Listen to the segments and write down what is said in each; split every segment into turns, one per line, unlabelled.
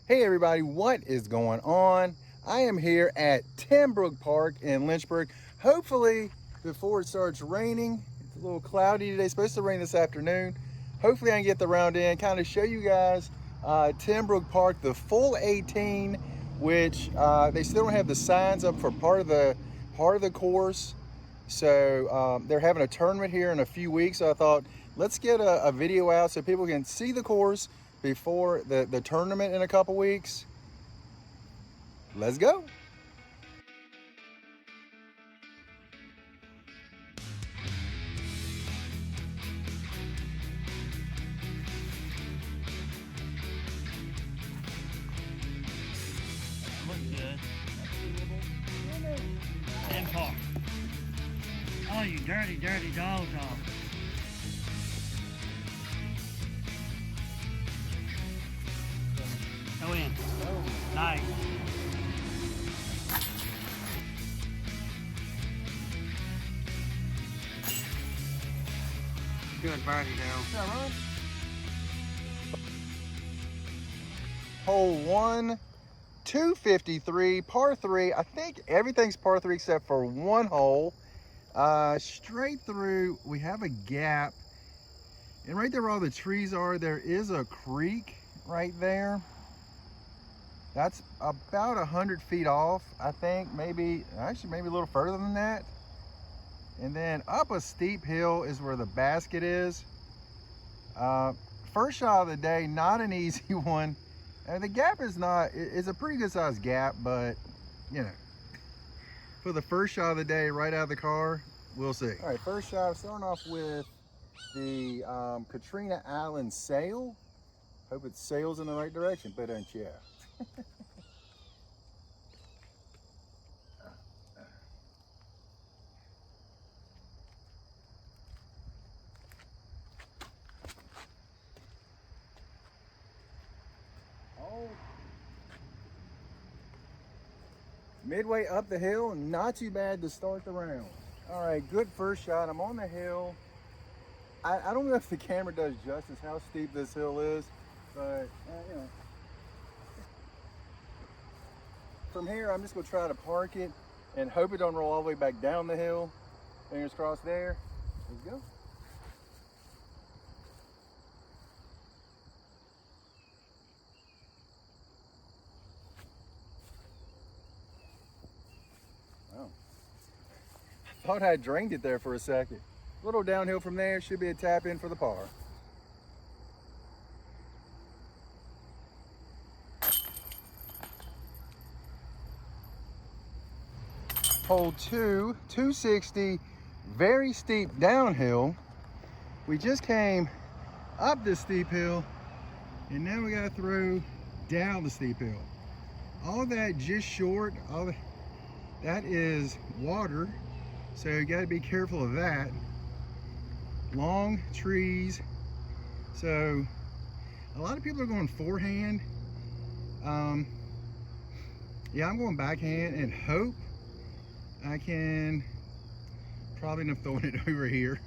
Hey everybody, what is going on? I am here at Timbrook Park in Lynchburg. Hopefully, before it starts raining, it's a little cloudy today, it's supposed to rain this afternoon. Hopefully I can get the round in, kind of show you guys Timbrook Park, the full 18, which they still don't have the signs up for part of the course. So they're having a tournament here in a few weeks. So I thought, let's get a video out so people can see the course before the tournament in a couple weeks. Let's go.
Look good. And park. Oh, you dirty, dirty dog. Go in. Nice. Good birdie, though.
Hole 1, 253, par 3. I think everything's par 3 except for one hole. Straight through, we have a gap. And right there where all the trees are, there is a creek right there. That's about 100 feet off, I think. Maybe a little further than that. And then up a steep hill is where the basket is. First shot of the day, not an easy one. The gap is it's a pretty good sized gap, but you know, for the first shot of the day right out of the car, we'll see. All right, first shot, starting off with the Katrina Island sail. Hope it sails in the right direction, but yeah. Oh. Midway up the hill, not too bad to start the round. All right, good first shot. I'm on the hill. I don't know if the camera does justice how steep this hill is, but you know. From here, I'm just gonna try to park it and hope it don't roll all the way back down the hill. Fingers crossed there. Let's go. Wow. I thought I drained it there for a second. A little downhill from there, should be a tap in for the par. Hole 2, 260, very steep downhill. We just came up this steep hill and now we gotta throw down the steep hill. All that just short, that is water, so you gotta be careful of that. Long trees, so a lot of people are going forehand. Yeah, I'm going backhand and hope I can probably end up throwing it over here.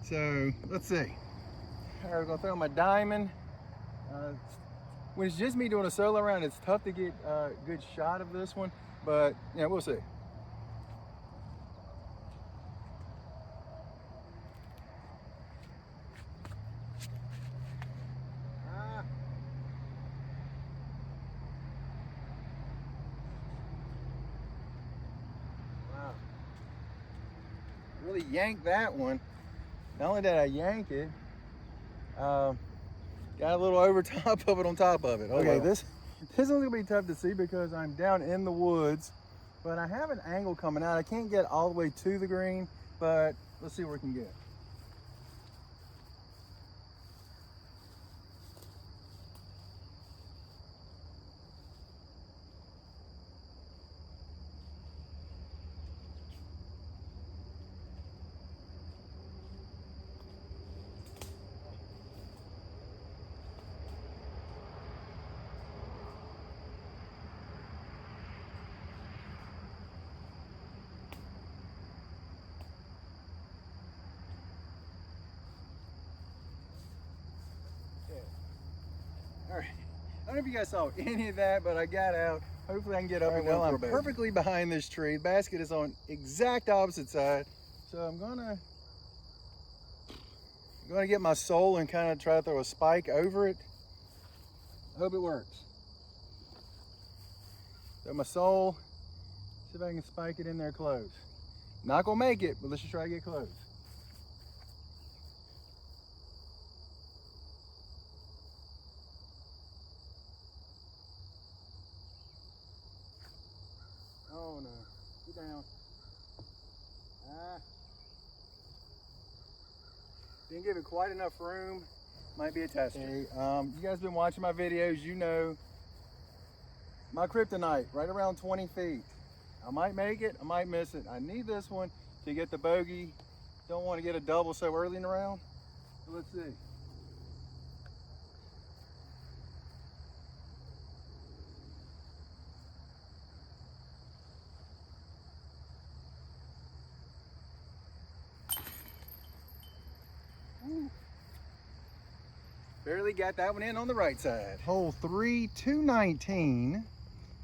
So let's see. All right, we're gonna throw my diamond. When it's just me doing a solo round, it's tough to get a good shot of this one, but yeah, we'll see. Wow. Really yanked that one. Not only did I yank it, got a little over top of it on top of it. Okay, this one's gonna be tough to see because I'm down in the woods, but I have an angle coming out. I can't get all the way to the green, but let's see where we can get. I don't know if you guys saw any of that, but I got out. Hopefully I can get up and down. Well, I'm perfectly behind this tree. The basket is on exact opposite side. So I'm gonna get my sole and kind of try to throw a spike over it. I hope it works. So my sole, see if I can spike it in there close. Not gonna make it, but let's just try to get close. Oh no, get down. Didn't give it quite enough room. Might be a tester. Hey, you guys been watching my videos, you know my kryptonite, right around 20 feet. I might make it, I might miss it. I need this one to get the bogey. Don't want to get a double so early in the round. So let's see. Woo. Barely got that one in on the right side. Hole 3, 219.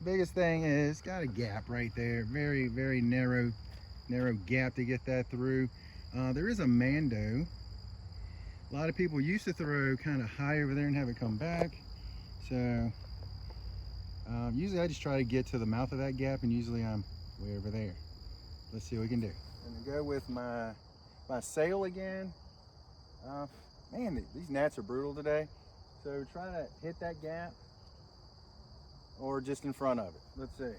Biggest thing is got a gap right there. Very, very narrow gap to get that through. There is a mando. A lot of people used to throw kind of high over there and have it come back. So usually I just try to get to the mouth of that gap, and usually I'm way over there. Let's see what we can do. I'm gonna go with my sail again. Man, these gnats are brutal today. So try to hit that gap or just in front of it. Let's see.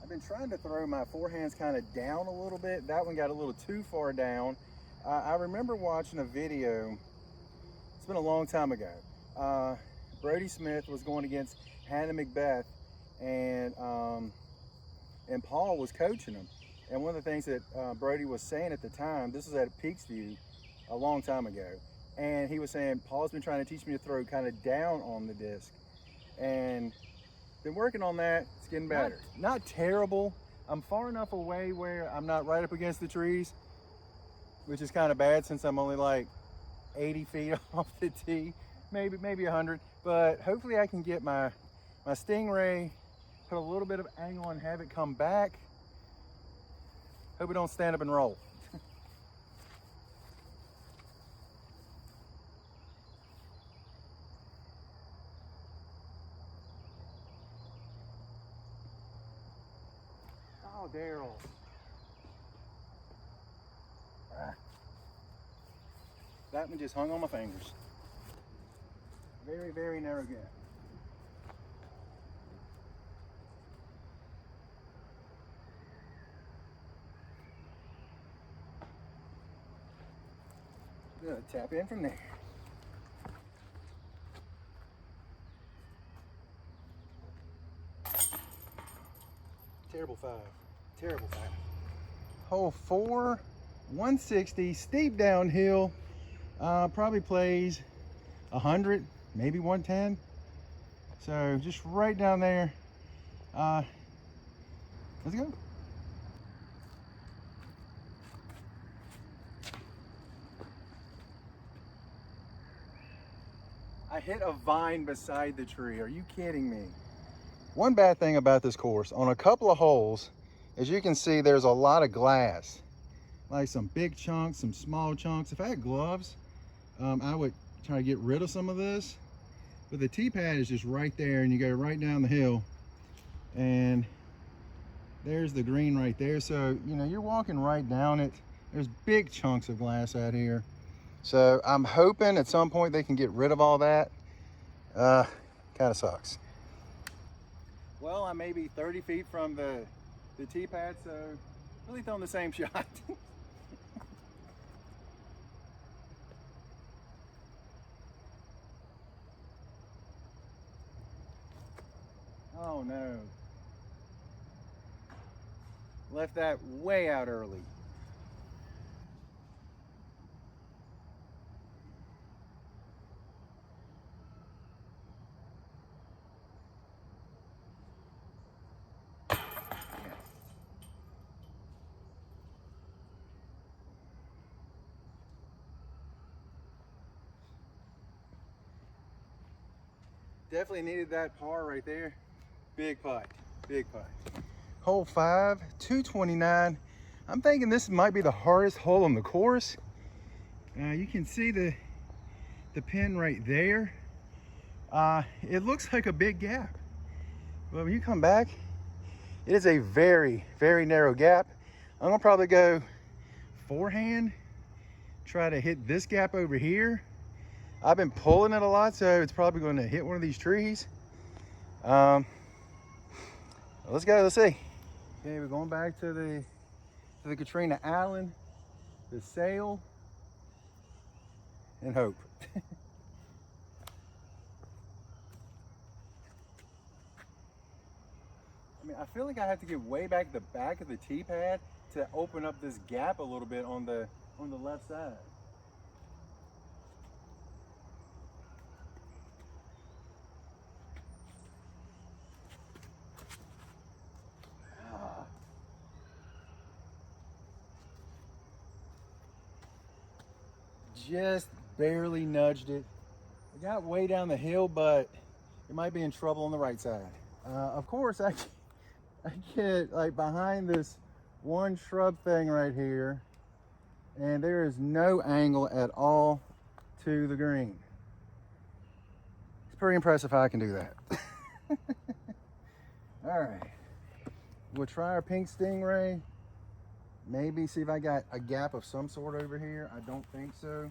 I've been trying to throw my forehands kind of down a little bit. That one got a little too far down. I remember watching a video, it's been a long time ago. Brody Smith was going against Hannah Macbeth, and Paul was coaching him. And one of the things that Brody was saying at the time, this was at Peaksview a long time ago, and he was saying, Paul's been trying to teach me to throw kind of down on the disc. And been working on that, it's getting better. Not terrible. I'm far enough away where I'm not right up against the trees, which is kind of bad since I'm only like 80 feet off the tee, maybe 100. But hopefully I can get my Stingray, put a little bit of angle and have it come back. Hope it don't stand up and roll. Oh, Daryl. That one just hung on my fingers. Very, very narrow gap. Good, tap in from there. Terrible five. Terrible five. Hole 4, 160, steep downhill. Probably plays 100, maybe 110. So just right down there. Let's go. I hit a vine beside the tree. Are you kidding me? One bad thing about this course, on a couple of holes, as you can see, there's a lot of glass. Like some big chunks, some small chunks. If I had gloves, I would try to get rid of some of this. But the tee pad is just right there, and you go right down the hill, and there's the green right there. So, you know, you're walking right down it. There's big chunks of glass out here. So I'm hoping at some point they can get rid of all that. Kind of sucks. Well, I may be 30 feet from the tee pad, so really throwing the same shot. Oh no. Left that way out early. Definitely needed that par right there. Big putt, big putt. Hole 5, 229. I'm thinking this might be the hardest hole on the course. You can see the pin right there. It looks like a big gap. But when you come back, it is a very, very narrow gap. I'm gonna probably go forehand, try to hit this gap over here. I've been pulling it a lot, so it's probably going to hit one of these trees. Let's go, let's see. Okay, we're going back to the Katrina Allen, the sail, and hope. I mean, I feel like I have to get way back the back of the tee pad to open up this gap a little bit on the left side. Just barely nudged it. I got way down the hill, but it might be in trouble on the right side. Of course, I get like behind this one shrub thing right here, and there is no angle at all to the green. It's pretty impressive how I can do that. All right, we'll try our pink stingray. Maybe see if I got a gap of some sort over here. I don't think so.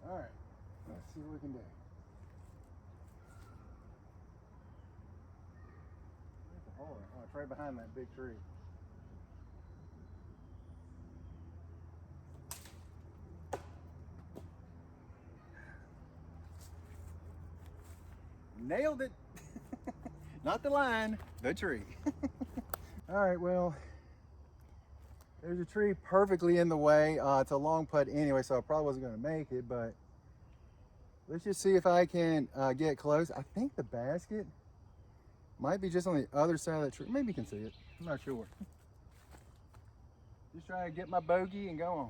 All right, let's see what we can do. Where's the hole? Oh, it's right behind that big tree. Nailed it. Not the line, the tree. All right, well, there's a tree perfectly in the way. It's a long putt anyway, so I probably wasn't going to make it, but let's just see if I can get close. I think the basket might be just on the other side of that tree. Maybe you can see it. I'm not sure. Just trying to get my bogey and go on.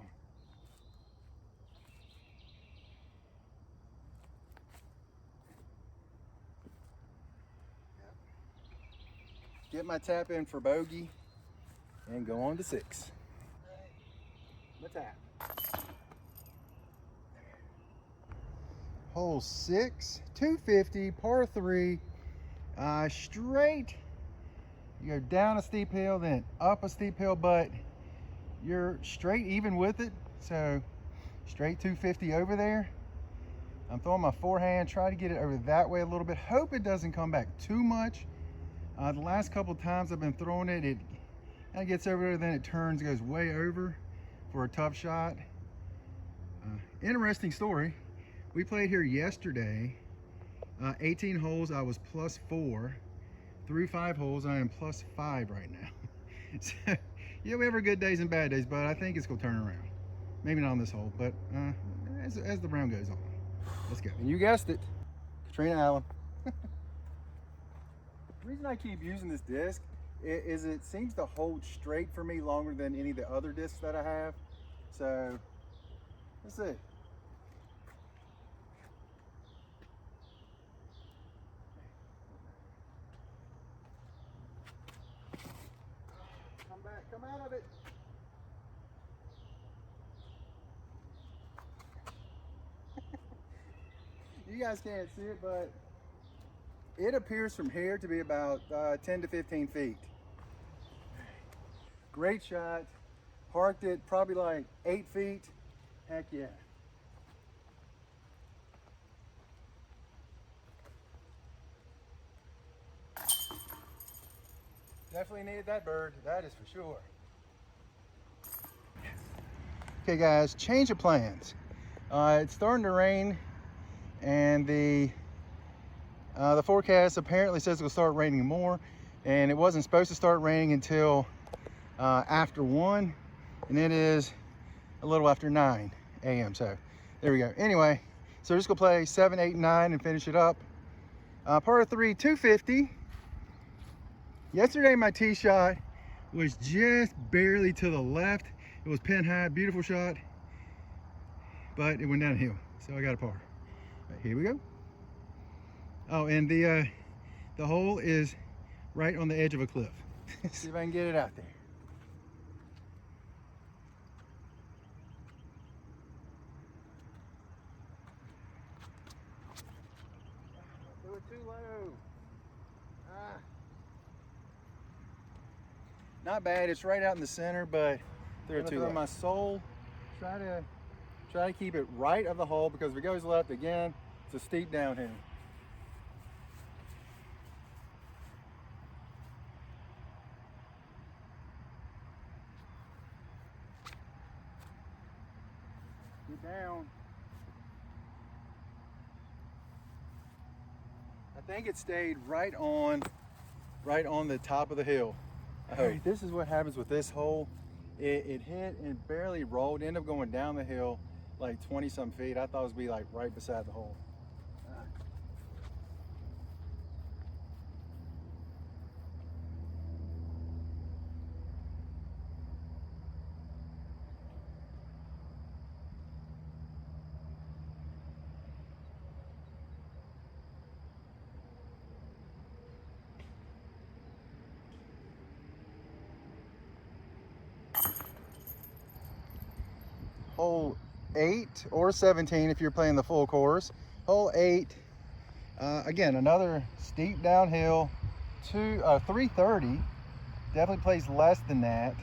Get my tap in for bogey and go on to 6. My tap. Hole 6, 250, par 3, straight. You go down a steep hill, then up a steep hill, but you're straight even with it. So straight 250 over there. I'm throwing my forehand, try to get it over that way a little bit. Hope it doesn't come back too much. The last couple times I've been throwing it, it kind of gets over there, then it turns, goes way over for a tough shot. Interesting story. We played here yesterday, 18 holes. I was +4. Through 5 holes, I am +5 right now. So, yeah, we have our good days and bad days, but I think it's gonna turn around. Maybe not on this hole, but as the round goes on. Let's go. And you guessed it, Katrina Allen. The reason I keep using this disc is it seems to hold straight for me longer than any of the other discs that I have. So, let's see. Come back, come out of it. You guys can't see it, but it appears from here to be about 10 to 15 feet. Great shot. Parked it probably like 8 feet. Heck yeah. Definitely needed that bird, that is for sure. Yes. Okay guys, change of plans. It's starting to rain, and the forecast apparently says it'll start raining more, and it wasn't supposed to start raining until after 1, and it is a little after 9 a.m. So there we go. Anyway, so we're just gonna play 7, 8, 9 and finish it up. Par 3, 250. Yesterday my tee shot was just barely to the left. It was pin high, beautiful shot, but it went downhill, so I got a par. Right, here we go. Oh, and the hole is right on the edge of a cliff. See if I can get it out there. Do it too low. Not bad. It's right out in the center, but they're too low. My sole, try to keep it right of the hole, because if it goes left again, it's a steep downhill. Get down. I think it stayed right on the top of the hill. Hey, this is what happens with this hole. It hit and barely rolled, ended up going down the hill like 20 some feet. I thought it was be like right beside the hole. Hole 8 or 17 if you're playing the full course. Hole 8, again, another steep downhill, 330. Definitely plays less than that,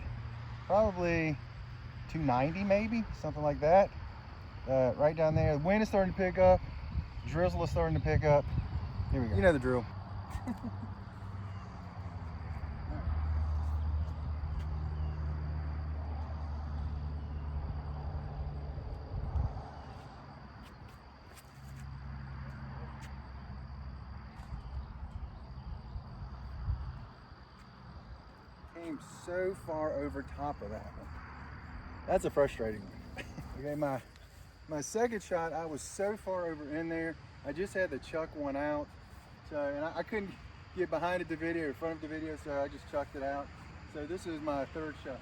probably 290 maybe, something like that. Right down there. The wind is starting to pick up, drizzle is starting to pick up. Here we go. You know the drill. Came so far over top of that one. That's a frustrating one. Okay, my second shot, I was so far over in there, I just had to chuck one out. So, and I couldn't get behind it, the video, in front of the video, so I just chucked it out. So this is my third shot.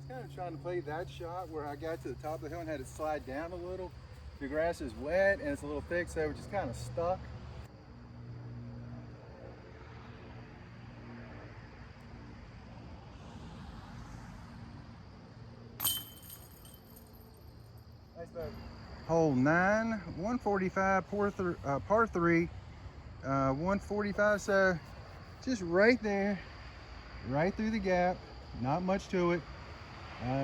Kind of trying to play that shot where I got to the top of the hill and had it slide down a little. The grass is wet and it's a little thick, so we're just kind of stuck. Nice bogey. Hole 9, 145, par 3, 145. So just right there, right through the gap. Not much to it.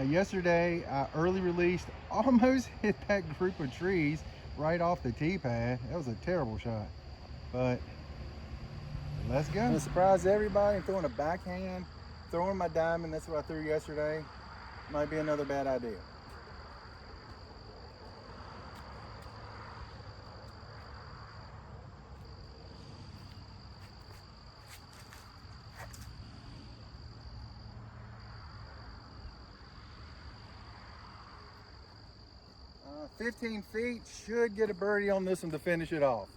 Yesterday, I early released, almost hit that group of trees right off the tee pad. That was a terrible shot, but let's go. I'm gonna surprise everybody and throwing a backhand, throwing my diamond. That's what I threw yesterday. Might be another bad idea. 15 feet, should get a birdie on this one to finish it off.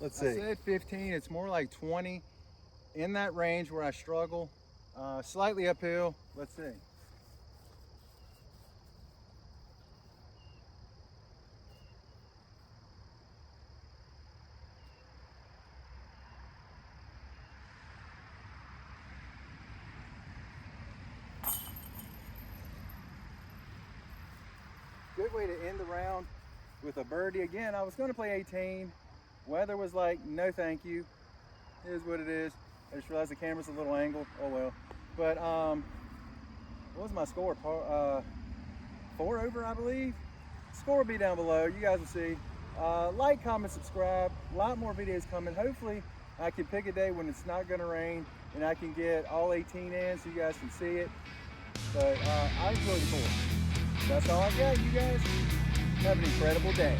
Let's see. I said 15, it's more like 20. In that range where I struggle. Slightly uphill, let's see. Good way to end the round with a birdie. Again, I was going to play 18. Weather was like, no thank you. It is what it is. I just realized the camera's a little angled. Oh well. But what was my score? 4 over, I believe. Score will be down below. You guys will see. Like, comment, subscribe. A lot more videos coming. Hopefully, I can pick a day when it's not going to rain and I can get all 18 in so you guys can see it. But I enjoyed the course. That's all I got, you guys. Have an incredible day.